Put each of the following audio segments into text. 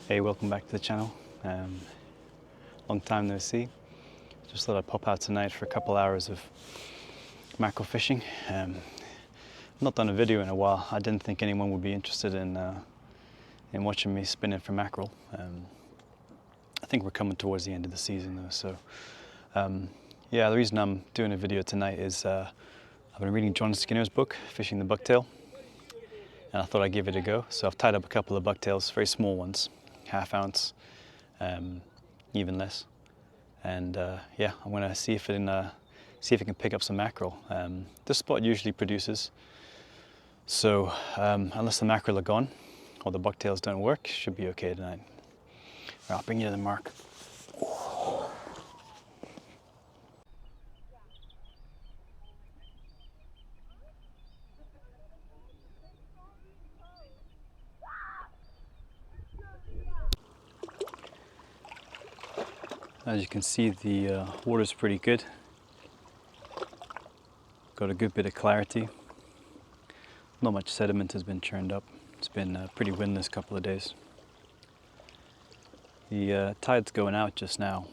Hey, welcome back to the channel. Long time no see. Just thought I'd pop out tonight for a couple hours of mackerel fishing. Not done a video in a while. I didn't think anyone would be interested in watching me spinning for mackerel. I think we're coming towards the end of the season though, so yeah, the reason I'm doing a video tonight is I've been reading John Skinner's book, Fishing the Bucktail, and I thought I'd give it a go. So I've tied up a couple of bucktails, very small ones, ½ ounce, even less, and yeah, I'm gonna see if it can pick up some mackerel. This spot usually produces, so unless the mackerel are gone or the bucktails don't work, should be okay tonight. Right, I'll bring you to the mark. As you can see, the water's pretty good. Got a good bit of clarity. Not much sediment has been churned up. It's been pretty windless couple of days. The tide's going out just now.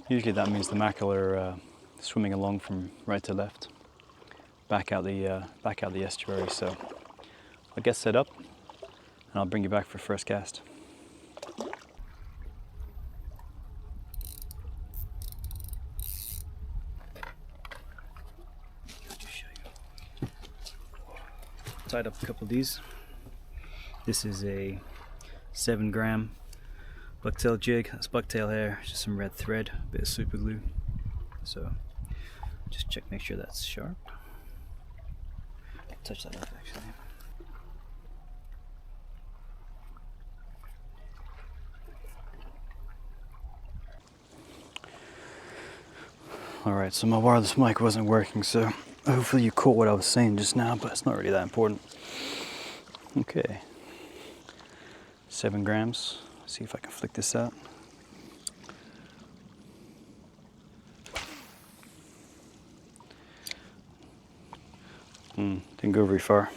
Usually that means the mackerel are swimming along from right to left, back out the estuary. So I'll get set up and I'll bring you back for first cast. Tied up a couple of these. This is a 7-gram bucktail jig. That's bucktail hair, just some red thread, a bit of super glue. So just check, make sure that's sharp. Touch that up actually. Alright, so my wireless mic wasn't working, so hopefully you caught what I was saying just now, but it's not really that important. Okay, 7 grams. Let's see if I can flick this out. Didn't go very far.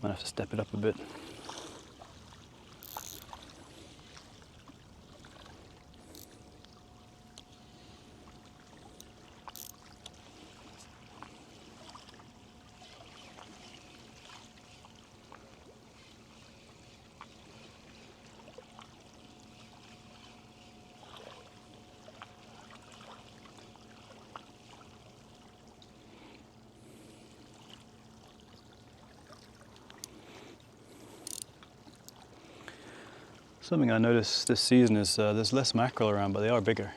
Might have to step it up a bit. Something I noticed this season is there's less mackerel around, but they are bigger.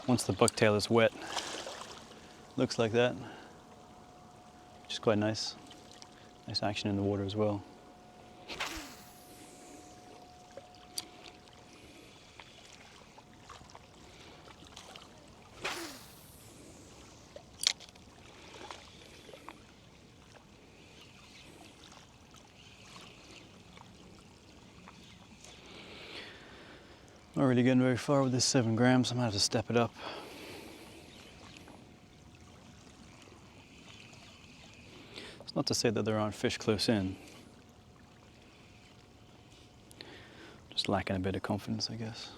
Once the bucktail is wet, looks like that, which is quite nice. Nice action in the water as well. Not really getting very far with this 7 grams. I might have to step it up. It's not to say that there aren't fish close in. Just lacking a bit of confidence, I guess.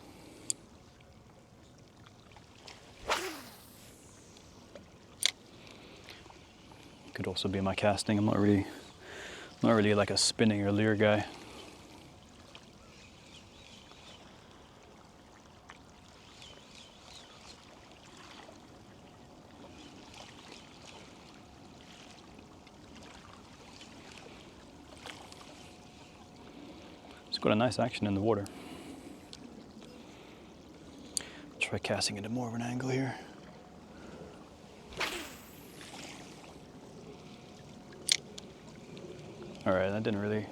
Could also be my casting. I'm not really like a spinning or lure guy. It's got a nice action in the water. Try casting into more of an angle here. Alright, that didn't really,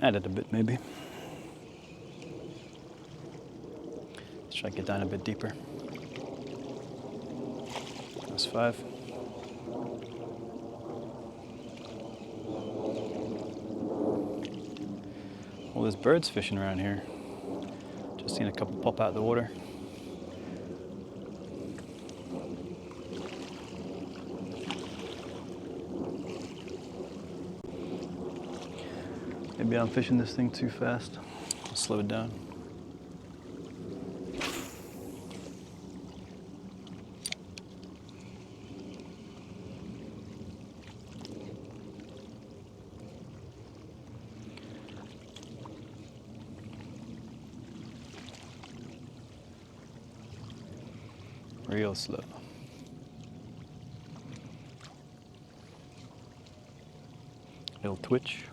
added a bit maybe. Let's try to get down a bit deeper. That's 5. Well, there's birds fishing around here. Just seen a couple pop out of the water. Maybe I'm fishing this thing too fast. I'll slow it down. Real slow. Little twitch.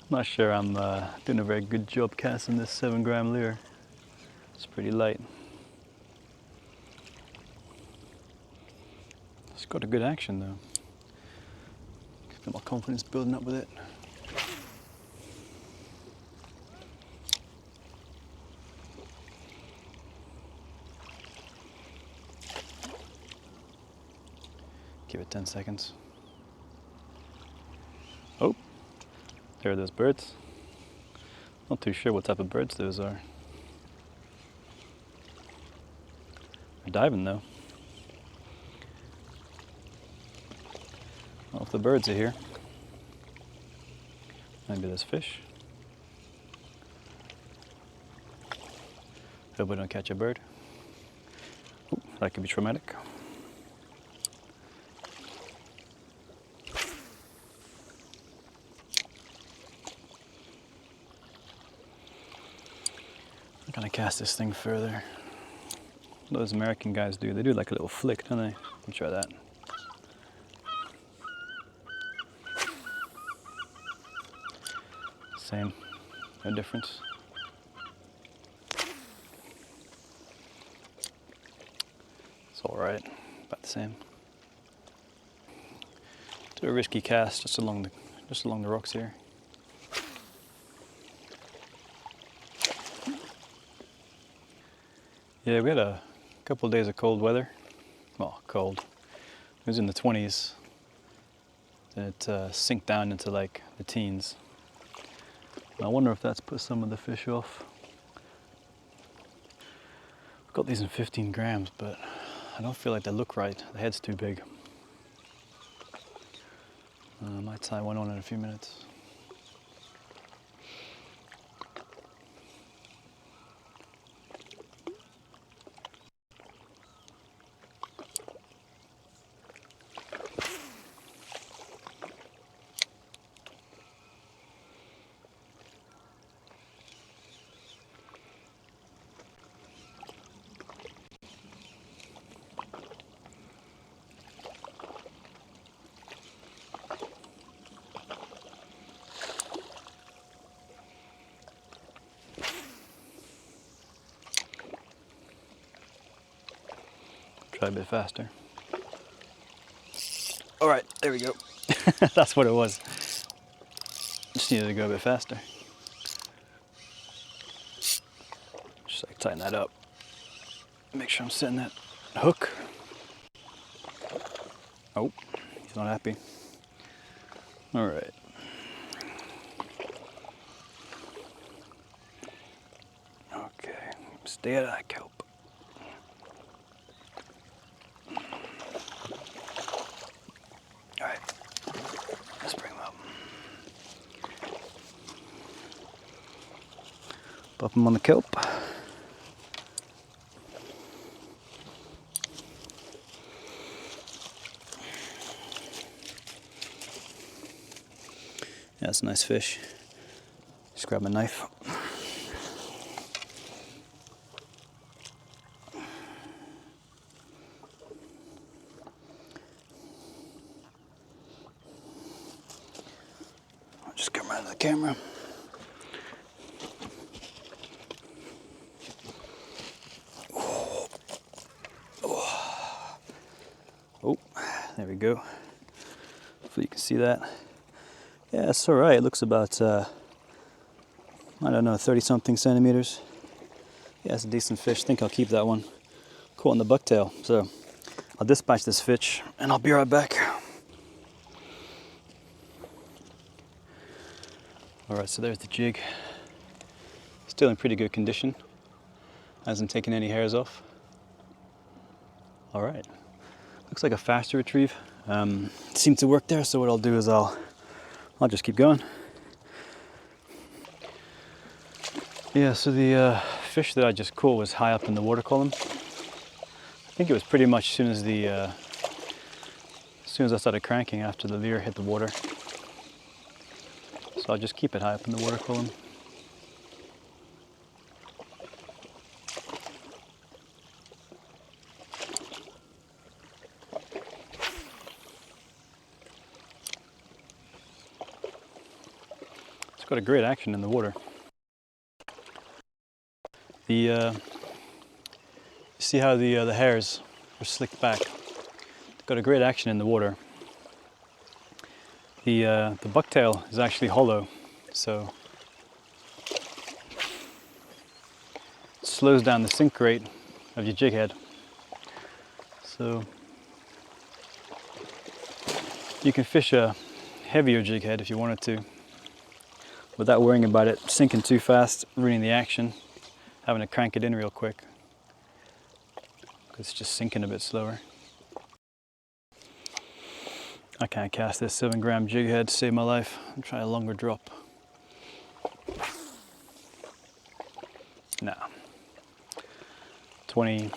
I'm not sure I'm doing a very good job casting this 7-gram lure. It's pretty light. It's got a good action though. Got my confidence building up with it. Give it 10 seconds. Oh! There are those birds. Not too sure what type of birds those are. They're diving though. Well, if the birds are here, maybe there's fish. Hope we don't catch a bird. Ooh, that could be traumatic. I'm gonna cast this thing further. Those American guys do. They do like a little flick, don't they? Let me try that. Same. No difference. It's all right. About the same. Do a risky cast just along the rocks here. Yeah, we had a couple of days of cold weather. Well, cold. It was in the 20s. Then it sinked down into like the teens. I wonder if that's put some of the fish off. I've got these in 15 grams, but I don't feel like they look right. The head's too big. I might tie one on in a few minutes. Try a bit faster. All right, there we go. That's what it was. Just needed to go a bit faster. Just like tighten that up. Make sure I'm setting that hook. Oh, he's not happy. All right. Okay, stay out of that kelp. All right, let's bring him up. Pop him on the kelp. Yeah, that's a nice fish. Just grab my knife. out of the camera. Oh, there we go. Hopefully you can see that. Yeah, it's all right. It looks about, I don't know, 30 something centimeters. Yeah, it's a decent fish. I think I'll keep that one. Caught in the bucktail. So I'll dispatch this fish and I'll be right back. All right, so there's the jig. Still in pretty good condition. Hasn't taken any hairs off. All right. Looks like a faster retrieve. Seemed to work there, so what I'll do is I'll just keep going. Yeah, so the fish that I just caught was high up in the water column. I think it was pretty much as soon as I started cranking after the leer hit the water. So I'll just keep it high up in the water column. It's got a great action in the water. You see how the hairs are slicked back? It's got a great action in the water. The bucktail is actually hollow, so it slows down the sink rate of your jig head. So you can fish a heavier jig head if you wanted to, without worrying about it sinking too fast, ruining the action, having to crank it in real quick, because it's just sinking a bit slower. I can't cast this 7-gram jig head to save my life. I'll try a longer drop. Nah. 20,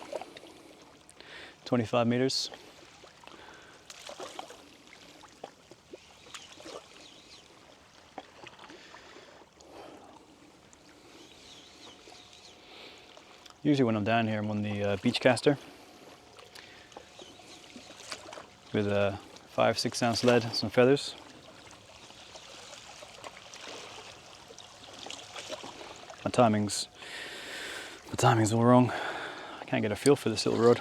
25 meters. Usually when I'm down here, I'm on the beach caster with a 5-6 ounce lead and some feathers. My timing's all wrong. I can't get a feel for this little rod.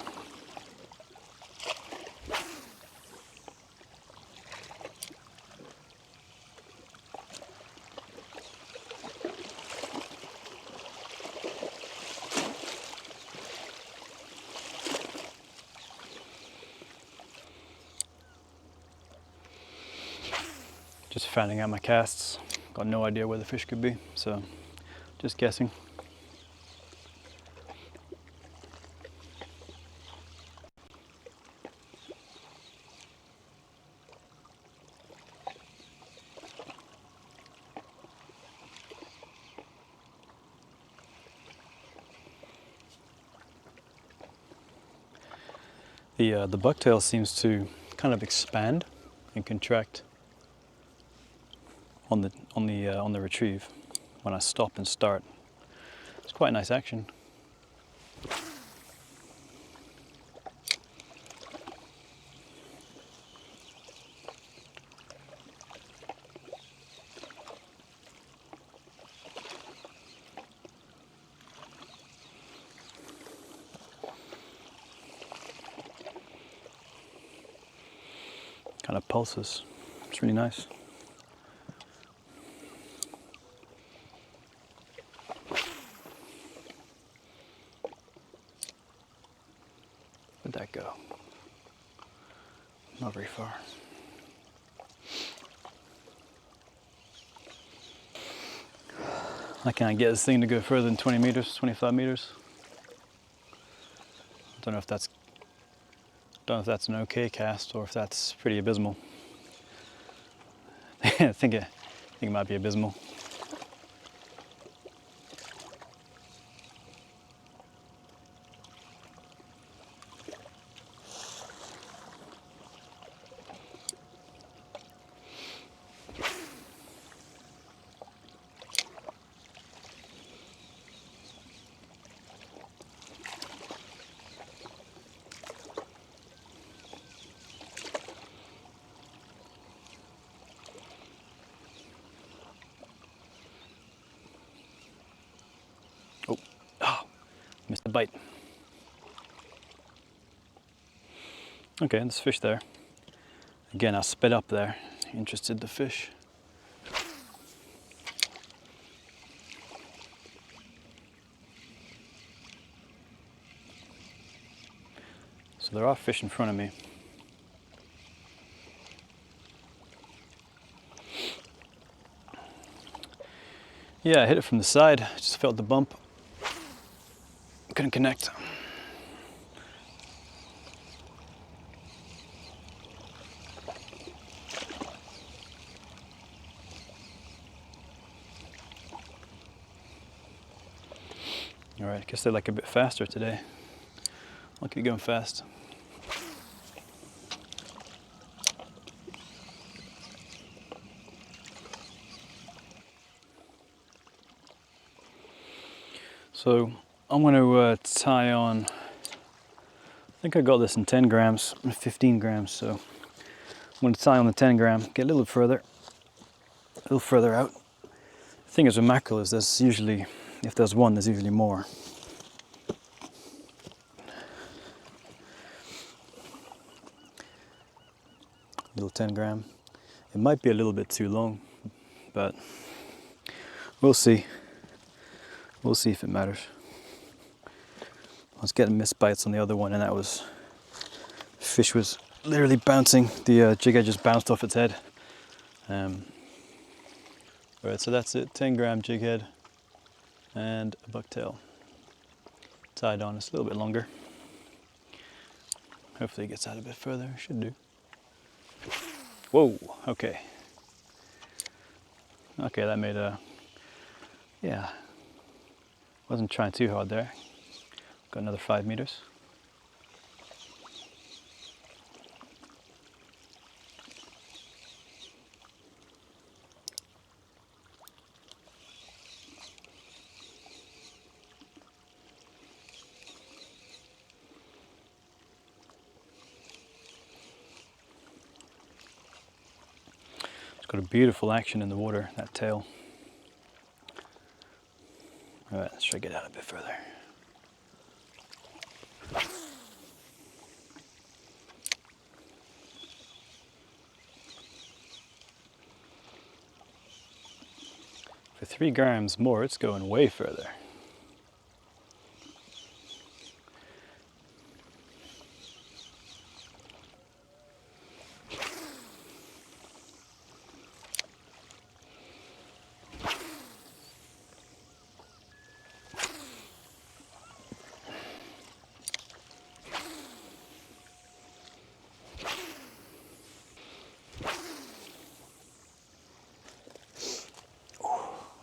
Just fanning out my casts. Got no idea where the fish could be, so just guessing. The bucktail seems to kind of expand and contract on the retrieve when I stop and start. It's quite nice action. Kind of pulses. It's really nice. Where'd that go? Not very far. I can't get this thing to go further than 20 meters, 25 meters. I don't know if that's an okay cast or if that's pretty abysmal. I think it might be abysmal. Missed the bite. Okay, there's fish there. Again, I sped up there, interested to fish. So there are fish in front of me. Yeah, I hit it from the side, just felt the bump. Couldn't connect. All right, I guess they like a bit faster today. I'll keep going fast. So I'm going to tie on, I think I got this in 10 grams and 15 grams. So I'm going to tie on the 10 gram, get a little further out. The thing is with mackerel is there's usually, if there's one, there's usually more. Little 10 gram. It might be a little bit too long, but we'll see. We'll see if it matters. I was getting missed bites on the other one, and that was, fish was literally bouncing. The jig head just bounced off its head. Alright, so that's it. 10 gram jig head and a bucktail. Tied on, it's a little bit longer. Hopefully it gets out a bit further, it should do. Whoa, okay. Okay, that made a, yeah. Wasn't trying too hard there. Got another 5 meters. It's got a beautiful action in the water, that tail. All right, let's try to get out a bit further. For 3 grams more, it's going way further.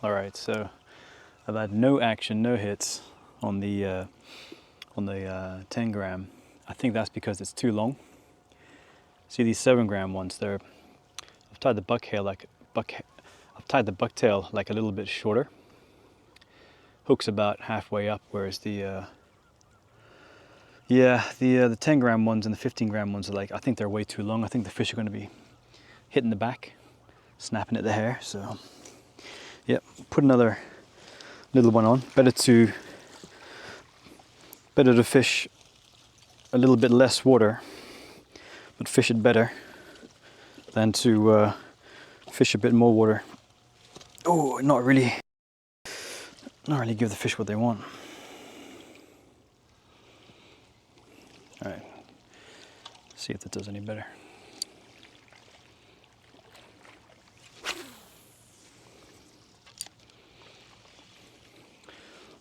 All right, so I've had no action, no hits on the 10 gram. I think that's because it's too long. See these 7 gram ones? I've tied the bucktail like a little bit shorter. Hook's about halfway up, whereas the 10 gram ones and the 15 gram ones are like, I think they're way too long. I think the fish are going to be hitting the back, snapping at the hair. So, yep, put another little one on. Better to fish a little bit less water, but fish it better than to fish a bit more water. Oh, not really give the fish what they want. All right, see if that does any better.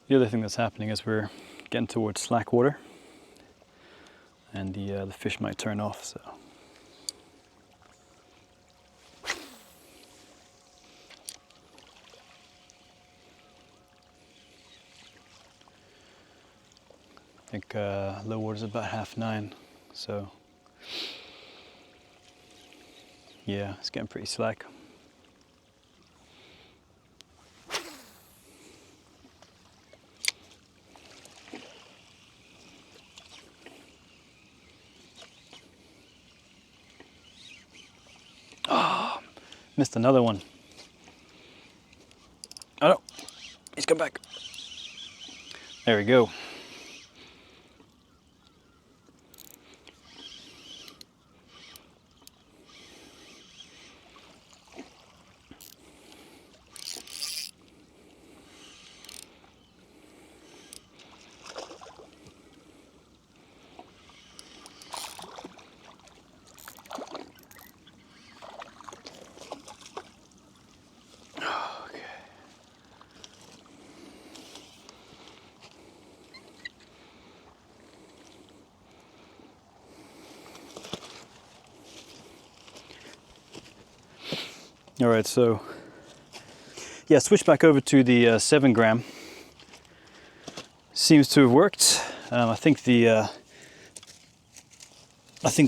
The other thing that's happening is we're getting towards slack water, and the fish might turn off. So. I think low water is about 9:30, so yeah, it's getting pretty slack. Oh, missed another one. Oh no, he's come back. There we go. All right, so yeah, switch back over to the 7 gram. Seems to have worked. I think the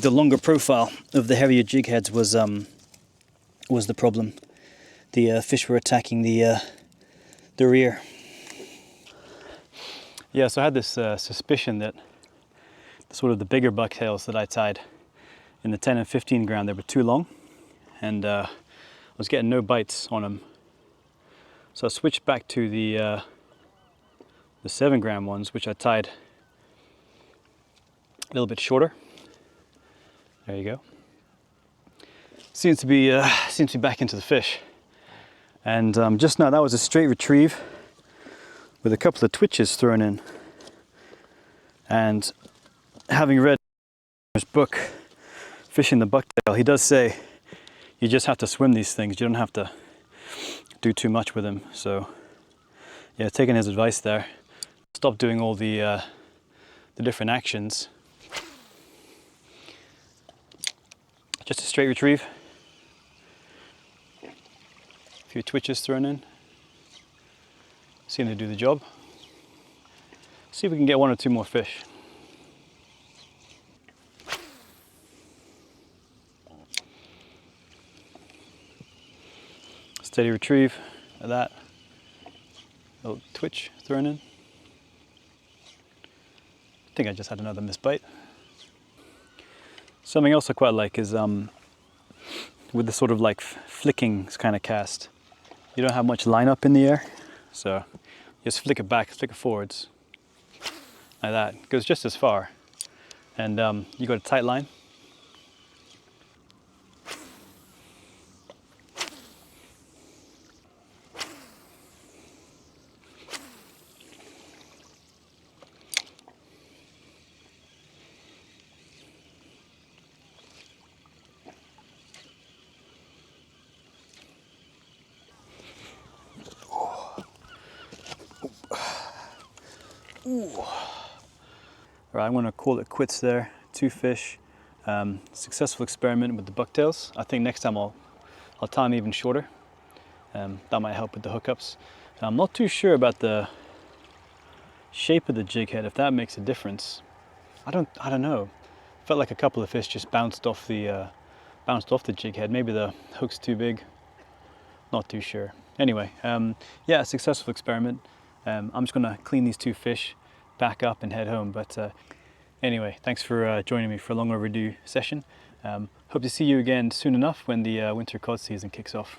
longer profile of the heavier jig heads was the problem. The fish were attacking the rear. Yeah, so I had this suspicion that sort of the bigger bucktails that I tied in the 10 and 15 gram, they were too long, and I was getting no bites on them. So I switched back to the 7 gram ones, which I tied a little bit shorter. There you go. Seems to be back into the fish. And just now that was a straight retrieve with a couple of twitches thrown in. And having read his book, Fishing the Bucktail, he does say you just have to swim these things. You don't have to do too much with them. So yeah, taking his advice there. Stop doing all the different actions. Just a straight retrieve. A few twitches thrown in. Seem to do the job. See if we can get 1 or 2 more fish. Steady retrieve of that. A little twitch thrown in. I think I just had another missed bite. Something else I quite like is with the sort of like flicking kind of cast. You don't have much line up in the air, so just flick it back, flick it forwards, like that. It goes just as far, and you got a tight line. Ooh. All right, I'm going to call it quits there. 2 fish. Successful experiment with the bucktails. I think next time I'll tie them even shorter. That might help with the hookups. I'm not too sure about the shape of the jig head, if that makes a difference. I don't know. Felt like a couple of fish just bounced off the jig head. Maybe the hook's too big. Not too sure. Anyway, yeah, successful experiment. I'm just gonna clean these 2 fish, back up and head home. But anyway, thanks for joining me for a long overdue session. Hope to see you again soon enough when the winter cod season kicks off.